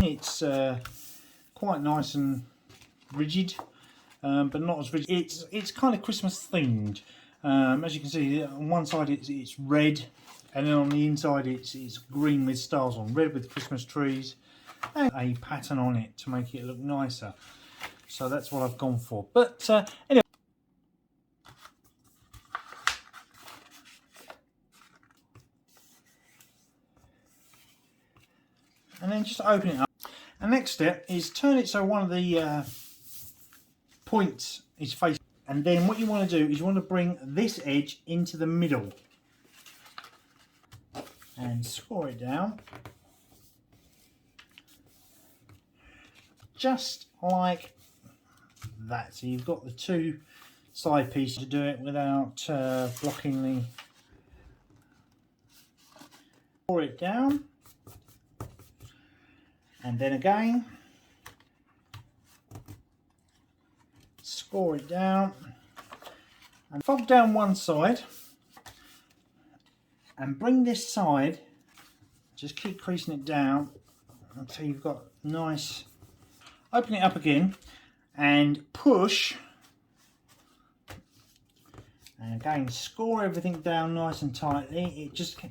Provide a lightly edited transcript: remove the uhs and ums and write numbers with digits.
It's quite nice and rigid, but not as rigid. It's kind of Christmas themed. As you can see, on one side it's red, and then on the inside it's green with stars on, red with Christmas trees, and a pattern on it to make it look nicer. So that's what I've gone for. But anyway. And then just open it up. And next step is turn it so one of the points is facing. And then what you want to do is you want to bring this edge into the middle. And score it down. Just like that. So you've got the two side pieces to do it without blocking the... Score it down. And then again, score it down and fold down one side and bring this side, just keep creasing it down until you've got nice, open it up again and push, and again score everything down nice and tightly. It just goes